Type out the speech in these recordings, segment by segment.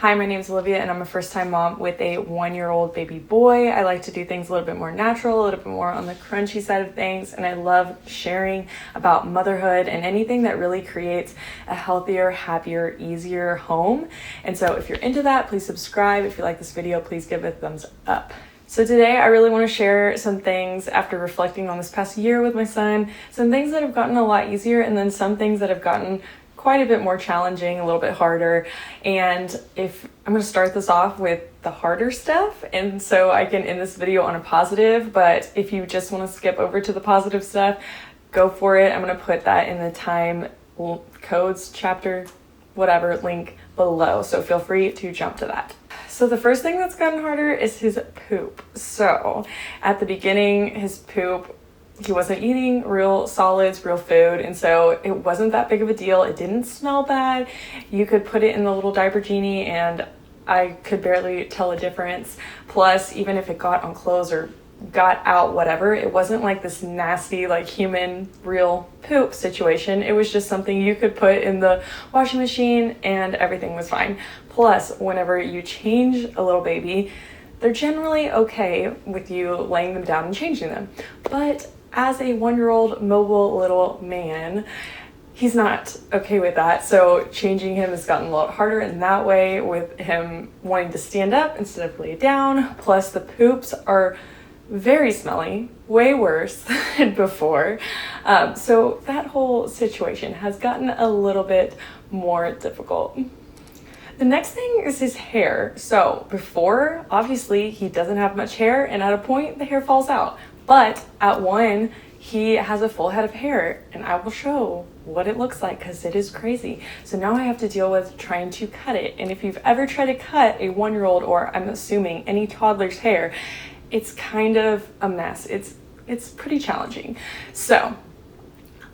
Hi, my name is Olivia and I'm a first-time mom with a 1-year-old baby boy. I like to do things a little bit more natural, a little bit more on the crunchy side of things, and I love sharing about motherhood and anything that really creates a healthier, happier, easier home. And so if you're into that, please subscribe. If you like this video, please give it a thumbs up. So today I really want to share some things after reflecting on this past year with my son, some things that have gotten a lot easier and then some things that have gotten quite a bit more challenging, a little bit harder. And I'm going to start this off with the harder stuff, and so I can end this video on a positive, but if you just want to skip over to the positive stuff, go for it. I'm going to put that in the time codes chapter, whatever, link below, so feel free to jump to that. So the first thing that's gotten harder is his poop. So at the beginning, his poop, he wasn't eating real solids, real food, and so it wasn't that big of a deal. It didn't smell bad. You could put it in the little diaper genie and I could barely tell a difference. Plus, even if it got on clothes or got out, whatever, it wasn't like this nasty, like human, real poop situation. It was just something you could put in the washing machine and everything was fine. Plus, whenever you change a little baby, they're generally okay with you laying them down and changing them. But as a 1-year-old mobile little man, he's not okay with that. So changing him has gotten a lot harder in that way, with him wanting to stand up instead of lay down. Plus the poops are very smelly, way worse than before. So that whole situation has gotten a little bit more difficult. The next thing is his hair. So before, obviously, he doesn't have much hair, and at a point the hair falls out. But at 1, he has a full head of hair, and I will show what it looks like because it is crazy. So now I have to deal with trying to cut it. And if you've ever tried to cut a 1-year-old, or I'm assuming any toddler's hair, it's kind of a mess. It's pretty challenging. So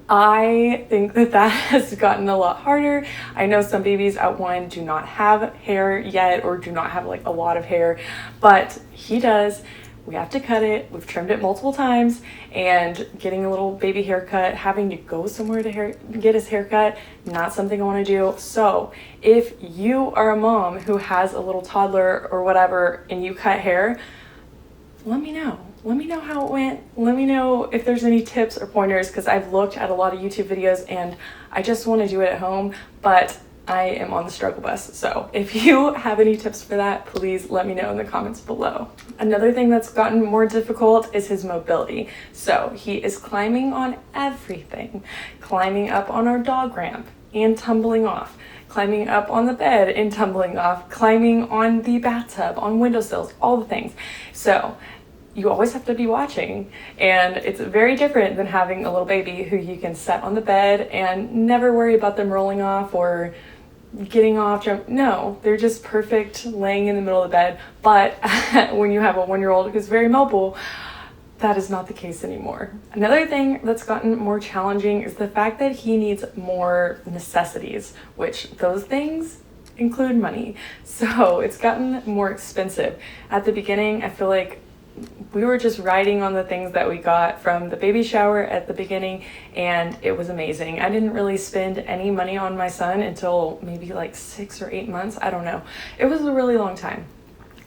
I think that has gotten a lot harder. I know some babies at 1 do not have hair yet, or do not have like a lot of hair, but he does. We have to cut it. We've trimmed it multiple times, and getting a little baby haircut, having to go somewhere to get his haircut, not something I want to do. So if you are a mom who has a little toddler or whatever and you cut hair, let me know. Let me know how it went. Let me know if there's any tips or pointers, because I've looked at a lot of YouTube videos and I just want to do it at home, but I am on the struggle bus. So if you have any tips for that, please let me know in the comments below. Another thing that's gotten more difficult is his mobility. So he is climbing on everything, climbing up on our dog ramp and tumbling off, climbing up on the bed and tumbling off, climbing on the bathtub, on windowsills, all the things. So you always have to be watching, and it's very different than having a little baby who you can set on the bed and never worry about them rolling off or getting off. No, they're just perfect laying in the middle of the bed. But when you have a 1-year-old who's very mobile, that is not the case anymore. Another thing that's gotten more challenging is the fact that he needs more necessities, which those things include money. So it's gotten more expensive. At the beginning, I feel like we were just riding on the things that we got from the baby shower at the beginning, and it was amazing. I didn't really spend any money on my son until maybe like 6 or 8 months. I don't know. It was a really long time.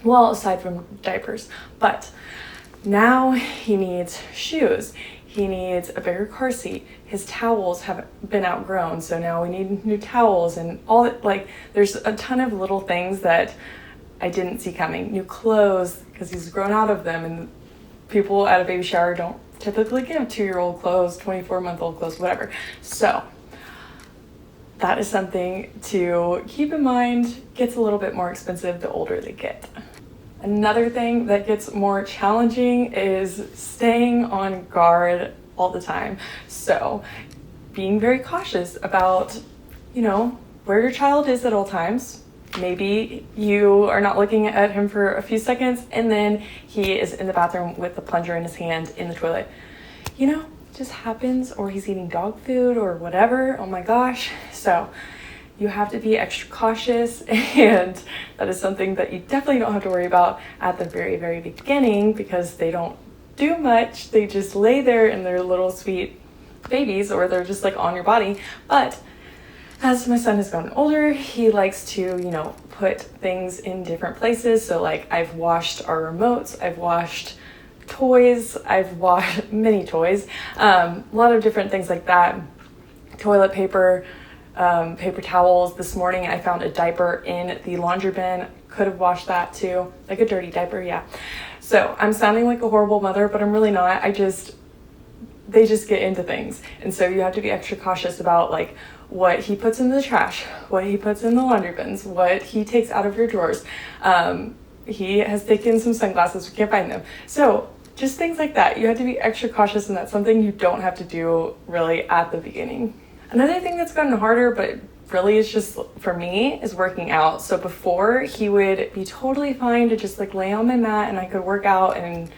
Well, aside from diapers. But now he needs shoes. He needs a bigger car seat. His towels have been outgrown, so now we need new towels and all that. Like, there's a ton of little things that I didn't see coming. New clothes, because he's grown out of them, and people at a baby shower don't typically give 2-year-old clothes, 24-month-old clothes, whatever. So that is something to keep in mind. Gets a little bit more expensive the older they get. Another thing that gets more challenging is staying on guard all the time. So being very cautious about, where your child is at all times. Maybe you are not looking at him for a few seconds and then he is in the bathroom with the plunger in his hand in the toilet. Just happens, or he's eating dog food or whatever. Oh my gosh. So you have to be extra cautious, and that is something that you definitely don't have to worry about at the very, very beginning, because they don't do much. They just lay there in their little sweet babies, or they're just like on your body. But As my son has gotten older, he likes to, put things in different places. So like I've washed our remotes, I've washed toys, I've washed many toys, a lot of different things like that. Toilet paper, paper towels. This morning I found a diaper in the laundry bin. Could have washed that too, like a dirty diaper, yeah. So I'm sounding like a horrible mother, but I'm really not. They just get into things. And so you have to be extra cautious about like what he puts in the trash, what he puts in the laundry bins, what he takes out of your drawers. He has taken some sunglasses, we can't find them. So just things like that. You have to be extra cautious, and that's something you don't have to do really at the beginning. Another thing that's gotten harder, but really is just for me, is working out. So before, he would be totally fine to just like lay on my mat and I could work out, and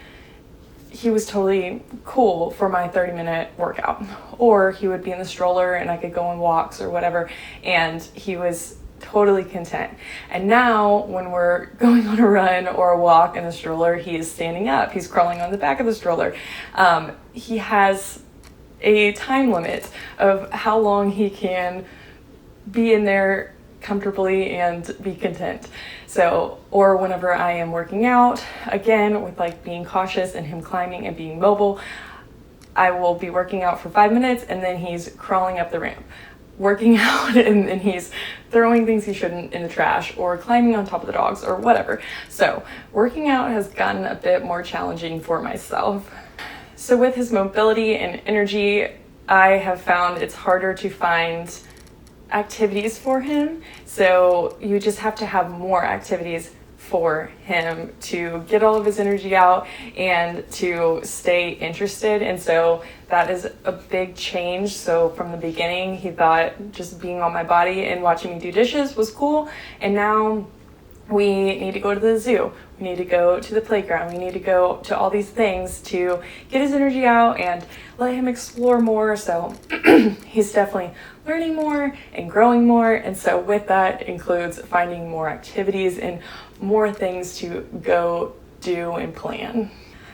he was totally cool for my 30-minute workout. Or he would be in the stroller and I could go on walks or whatever, and he was totally content. And now when we're going on a run or a walk in the stroller, he is standing up, he's crawling on the back of the stroller. He has a time limit of how long he can be in there comfortably and be content. So, or whenever I am working out, again, with like being cautious and him climbing and being mobile, I will be working out for 5 minutes and then he's crawling up the ramp, working out, and then he's throwing things he shouldn't in the trash or climbing on top of the dogs or whatever. So working out has gotten a bit more challenging for myself. So with his mobility and energy, I have found it's harder to find activities for him. So you just have to have more activities for him to get all of his energy out and to stay interested. And so that is a big change. So from the beginning, he thought just being on my body and watching me do dishes was cool. And now we need to go to the zoo. We need to go to the playground. We need to go to all these things to get his energy out and let him explore more. So he's definitely learning more and growing more. And so with that includes finding more activities and more things to go do and plan.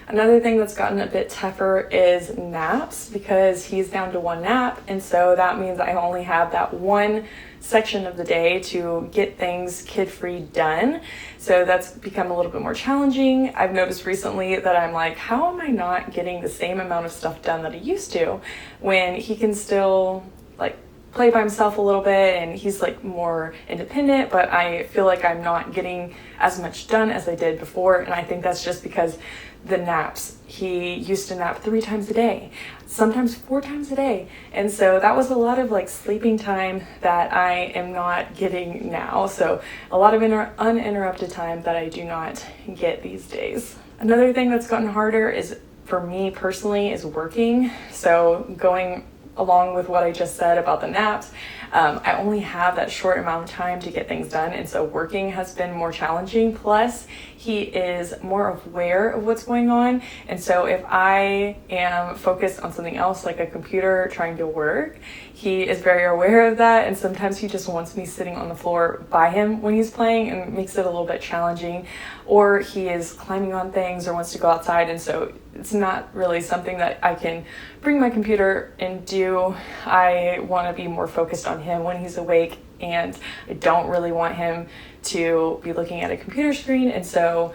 Another thing that's gotten a bit tougher is naps, because he's down to one nap. And so that means I only have that one section of the day to get things kid-free done. So that's become a little bit more challenging. I've noticed recently that I'm like, how am I not getting the same amount of stuff done that I used to, when he can still like play by himself a little bit and he's like more independent, but I feel like I'm not getting as much done as I did before. And I think that's just because the naps. He used to nap 3 times a day, sometimes 4 times a day. And so that was a lot of like sleeping time that I am not getting now. So a lot of uninterrupted time that I do not get these days. Another thing that's gotten harder is, for me personally, is working. So going along with what I just said about the naps, I only have that short amount of time to get things done, and so working has been more challenging. Plus, he is more aware of what's going on, and so if I am focused on something else, like a computer trying to work, he is very aware of that, and sometimes he just wants me sitting on the floor by him when he's playing, and it makes it a little bit challenging. Or he is climbing on things or wants to go outside, and so it's not really something that I can bring my computer and do. I want to be more focused on him when he's awake, and I don't really want him to be looking at a computer screen. And so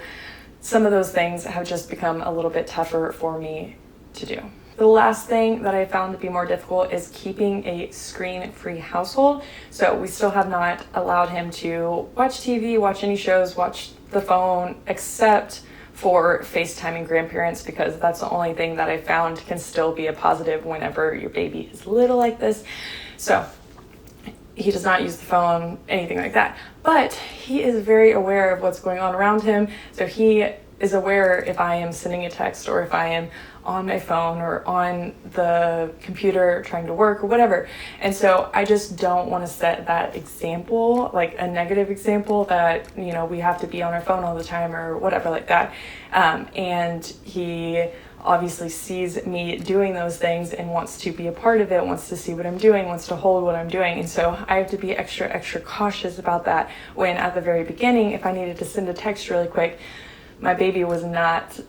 some of those things have just become a little bit tougher for me to do. The last thing that I found to be more difficult is keeping a screen-free household. So we still have not allowed him to watch TV, watch any shows, watch the phone, except for FaceTiming grandparents, because that's the only thing that I found can still be a positive whenever your baby is little like this. So he does not use the phone, anything like that. But he is very aware of what's going on around him. So he is aware if I am sending a text or if I am on my phone or on the computer trying to work or whatever. And so I just don't want to set that example, like a negative example that, you know, we have to be on our phone all the time or whatever like that. And he obviously sees me doing those things and wants to be a part of it, wants to see what I'm doing, wants to hold what I'm doing. And so I have to be extra cautious about that, when at the very beginning, if I needed to send a text really quick, my baby was not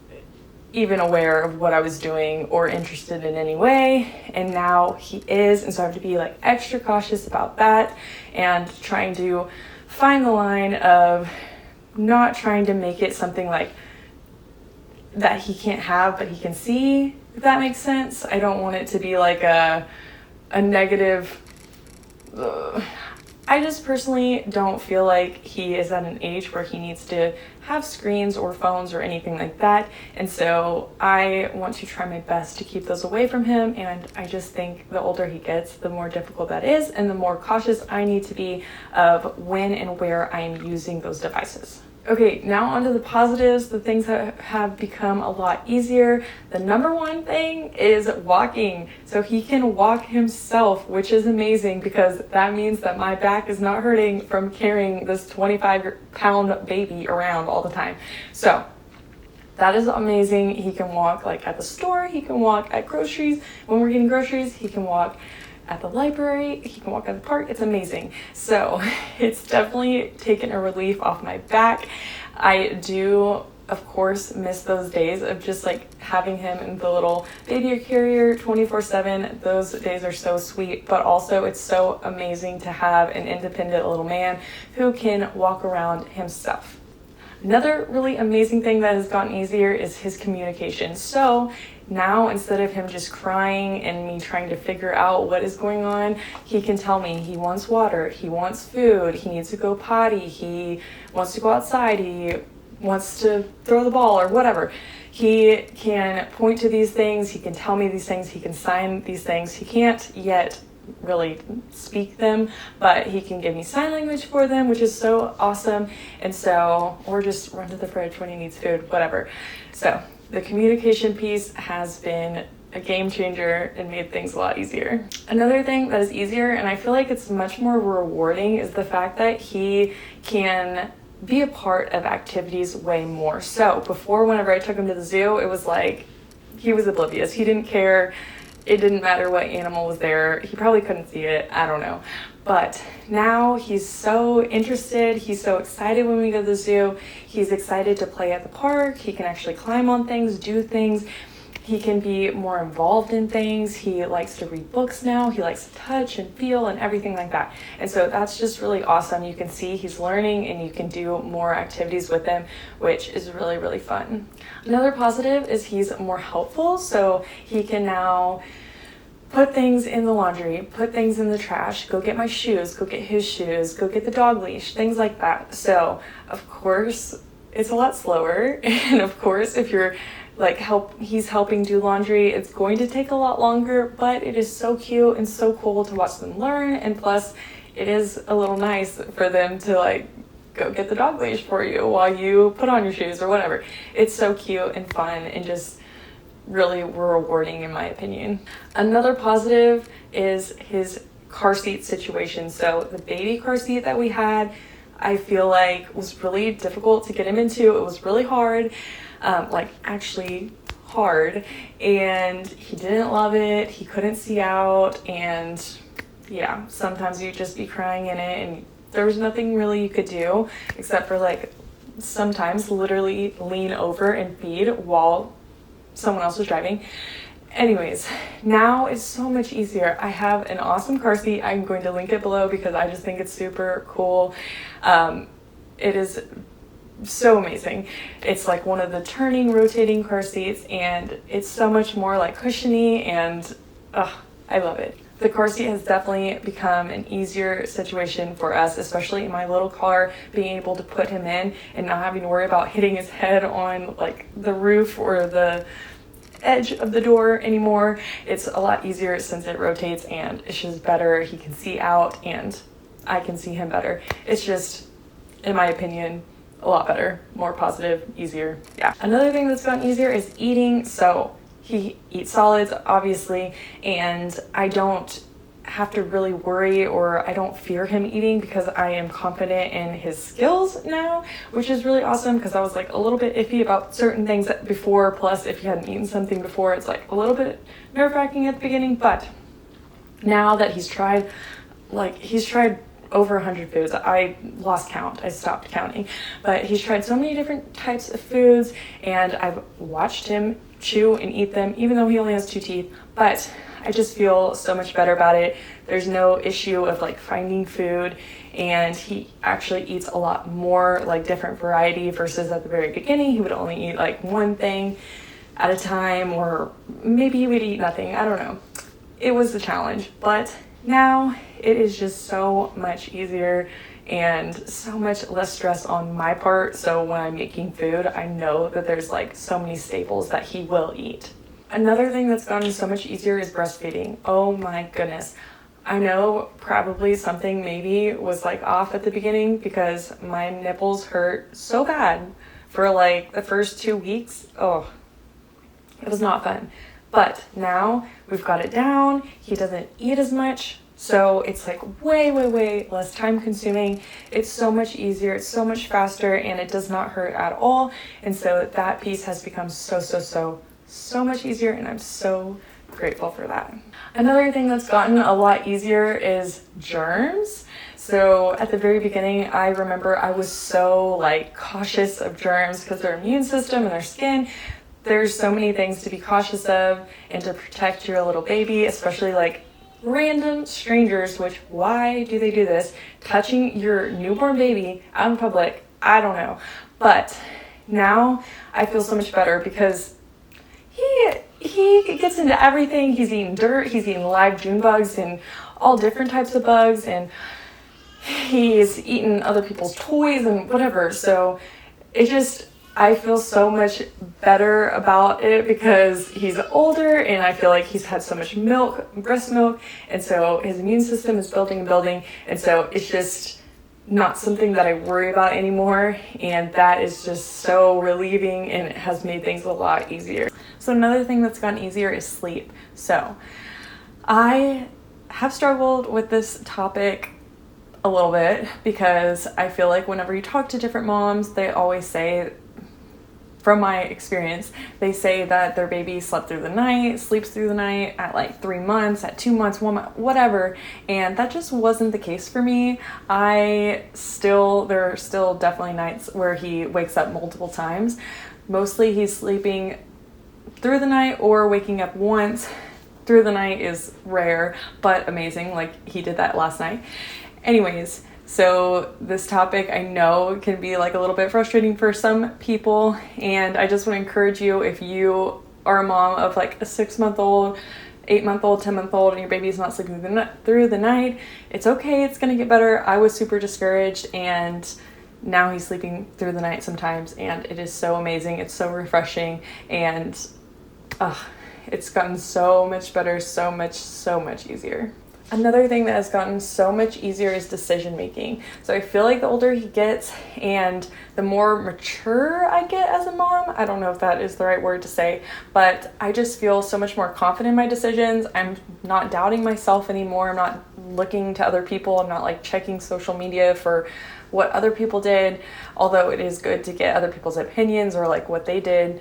even aware of what I was doing or interested in any way, and now he is, and so I have to be like extra cautious about that and trying to find the line of not trying to make it something like that he can't have but he can see, if that makes sense. I don't want it to be like a negative. I just personally don't feel like he is at an age where he needs to have screens or phones or anything like that. And so I want to try my best to keep those away from him. And I just think the older he gets, the more difficult that is, and the more cautious I need to be of when and where I am using those devices. Okay, now onto the positives, the things that have become a lot easier. The number one thing is walking. So he can walk himself, which is amazing because that means that my back is not hurting from carrying this 25-pound baby around all the time. So that is amazing. He can walk like at the store, he can walk at groceries. When we're getting groceries, he can walk at the library, he can walk at the park. It's amazing. So it's definitely taken a relief off my back. I do, of course, miss those days of just like having him in the little baby carrier 24/7. Those days are so sweet, but also it's so amazing to have an independent little man who can walk around himself. Another really amazing thing that has gotten easier is his communication. So now, instead of him just crying and me trying to figure out what is going on, he can tell me he wants water, he wants food, he needs to go potty, he wants to go outside, he wants to throw the ball or whatever. He can point to these things, he can tell me these things, he can sign these things. He can't yet really speak them, but he can give me sign language for them, which is so awesome. And so, or just run to the fridge when he needs food, whatever. So the communication piece has been a game changer and made things a lot easier. Another thing that is easier, and I feel like it's much more rewarding, is the fact that he can be a part of activities way more. So before, whenever I took him to the zoo, it was like he was oblivious. He didn't care. It didn't matter what animal was there. He probably couldn't see it. I don't know. But now he's so interested. He's so excited when we go to the zoo. He's excited to play at the park. He can actually climb on things, do things. He can be more involved in things. He likes to read books now. He likes to touch and feel and everything like that. And so that's just really awesome. You can see he's learning and you can do more activities with him, which is really, really fun. Another positive is he's more helpful. So he can now put things in the laundry, put things in the trash, go get my shoes, go get his shoes, go get the dog leash, things like that. So of course it's a lot slower. And of course, if you're like he's helping do laundry, it's going to take a lot longer, but it is so cute and so cool to watch them learn. And plus it is a little nice for them to like go get the dog leash for you while you put on your shoes or whatever. It's so cute and fun and just really rewarding in my opinion. Another positive is his car seat situation. So the baby car seat that we had, I feel like was really difficult to get him into. It was really hard, like actually hard, and he didn't love it. He couldn't see out, and yeah, sometimes you'd just be crying in it and there was nothing really you could do except for like sometimes literally lean over and feed while someone else was driving. Anyways, now it's so much easier. I have an awesome car seat. I'm going to link it below because I just think it's super cool. It is so amazing. It's like one of the turning, rotating car seats, and it's so much more like cushiony, and I love it. The car seat has definitely become an easier situation for us, especially in my little car, being able to put him in and not having to worry about hitting his head on like the roof or the edge of the door anymore. It's a lot easier since it rotates and it's just better. He can see out and I can see him better. It's just, in my opinion, a lot better, more positive, easier. Yeah. Another thing that's gotten easier is eating. So he eats solids, obviously, and I don't have to really worry, or I don't fear him eating because I am confident in his skills now, which is really awesome because I was like a little bit iffy about certain things before. Plus, if he hadn't eaten something before, it's like a little bit nerve-wracking at the beginning. But now that he's tried over 100 foods. I lost count. I stopped counting. But he's tried so many different types of foods, and I've watched him chew and eat them, even though he only has 2 teeth. But I just feel so much better about it. There's no issue of like finding food, and he actually eats a lot more like different variety versus at the very beginning he would only eat like one thing at a time, or maybe he would eat nothing. I don't know. It was a challenge, but now it is just so much easier and so much less stress on my part. So when I'm making food, I know that there's like so many staples that he will eat. Another thing that's gotten so much easier is breastfeeding. Oh my goodness. I know probably something maybe was like off at the beginning because my nipples hurt so bad for like the first 2 weeks. Oh, it was not fun. But now we've got it down. He doesn't eat as much. So it's like way, way, way less time consuming. It's so much easier. It's so much faster, and it does not hurt at all. And so that piece has become so much easier, and I'm so grateful for that. Another thing that's gotten a lot easier is germs. So at the very beginning, I remember I was so like cautious of germs because their immune system and their skin. There's so many things to be cautious of and to protect your little baby, especially like random strangers, which why do they do this? Touching your newborn baby out in public, I don't know. But now I feel so much better because he gets into everything. He's eating dirt, he's eating live June bugs and all different types of bugs, and he's eaten other people's toys and whatever. So I feel so much better about it because he's older, and I feel like he's had so much milk, breast milk, and so his immune system is building, and so it's just not something that I worry about anymore, and that is just so relieving, and it has made things a lot easier. So another thing that's gotten easier is sleep. So I have struggled with this topic a little bit because I feel like whenever you talk to different moms, they always say, from my experience, they say that their baby sleeps through the night at like 3 months, at 2 months, 1 month, whatever. And that just wasn't the case for me. There are still definitely nights where he wakes up multiple times. Mostly he's sleeping through the night or waking up once through the night is rare, but amazing. Like he did that last night. Anyways, so this topic I know can be like a little bit frustrating for some people, and I just want to encourage you, if you are a mom of like a 6-month-old, 8-month-old, 10-month-old, and your baby's not sleeping through the night, it's okay. It's going to get better. I was super discouraged, and now he's sleeping through the night sometimes, and it is so amazing. It's so refreshing, and it's gotten so much better, so much easier. Another thing that has gotten so much easier is decision making. So I feel like the older he gets and the more mature I get as a mom, I don't know if that is the right word to say, but I just feel so much more confident in my decisions. I'm not doubting myself anymore. I'm not looking to other people. I'm not like checking social media for what other people did, although it is good to get other people's opinions or like what they did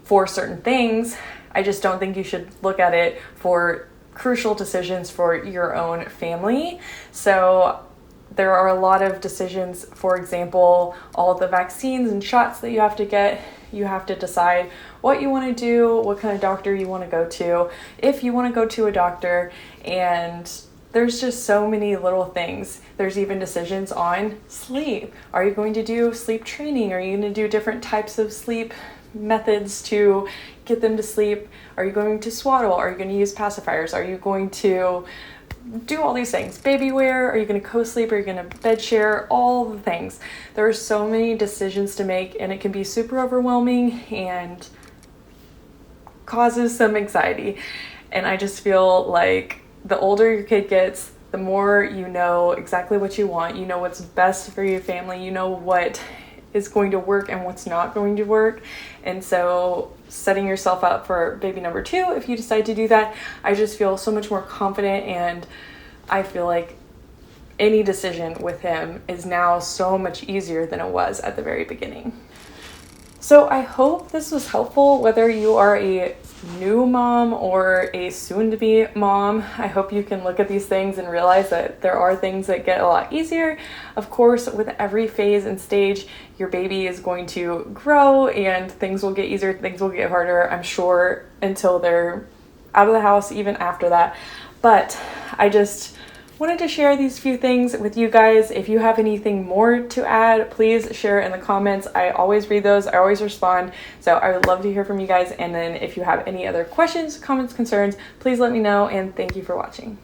for certain things. I just don't think you should look at it for crucial decisions for your own family. So there are a lot of decisions, for example, all the vaccines and shots that you have to get. You have to decide what you want to do, what kind of doctor you want to go to, if you want to go to a doctor, and there's just so many little things. There's even decisions on sleep. Are you going to do sleep training? Are you going to do different types of sleep methods to get them to sleep? Are you going to swaddle? Are you going to use pacifiers? Are you going to do all these things? Baby wear? Are you going to co-sleep? Are you going to bed share? All the things. There are so many decisions to make, and it can be super overwhelming and causes some anxiety. And I just feel like the older your kid gets, the more you know exactly what you want. You know what's best for your family. You know what is going to work and what's not going to work. And so setting yourself up for baby number 2, if you decide to do that, I just feel so much more confident, and I feel like any decision with him is now so much easier than it was at the very beginning. So I hope this was helpful, whether you are a new mom or a soon-to-be mom. I hope you can look at these things and realize that there are things that get a lot easier. Of course, with every phase and stage, your baby is going to grow and things will get easier, things will get harder, I'm sure, until they're out of the house, even after that. But I just wanted to share these few things with you guys. If you have anything more to add, please share in the comments. I always read those, I always respond. So I would love to hear from you guys. And then if you have any other questions, comments, concerns, please let me know. And thank you for watching.